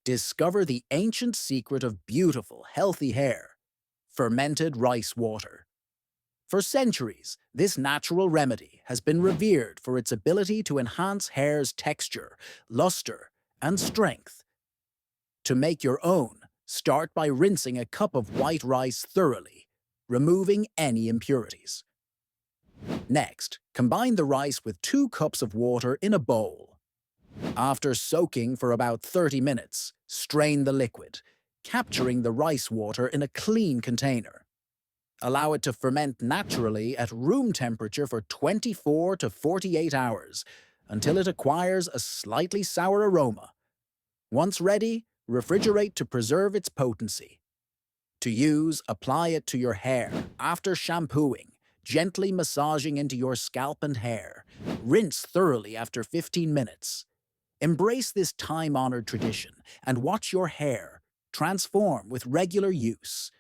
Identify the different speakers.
Speaker 1: Discover the ancient secret of beautiful, healthy hair: fermented rice water. For centuries, this natural remedy has been revered for its ability to enhance hair's texture, luster, and strength. To make your own, start by rinsing a cup of white rice thoroughly, removing any impurities. Next, combine the rice with 2 cups of water in a bowl. After soaking for about 30 minutes, strain the liquid, capturing the rice water in a clean container. Allow it to ferment naturally at room temperature for 24 to 48 hours until it acquires a slightly sour aroma. Once ready, refrigerate to preserve its potency. To use, apply it to your hair after shampooing, gently massaging into your scalp and hair. Rinse thoroughly after 15 minutes. Embrace this time-honored tradition and watch your hair transform with regular use.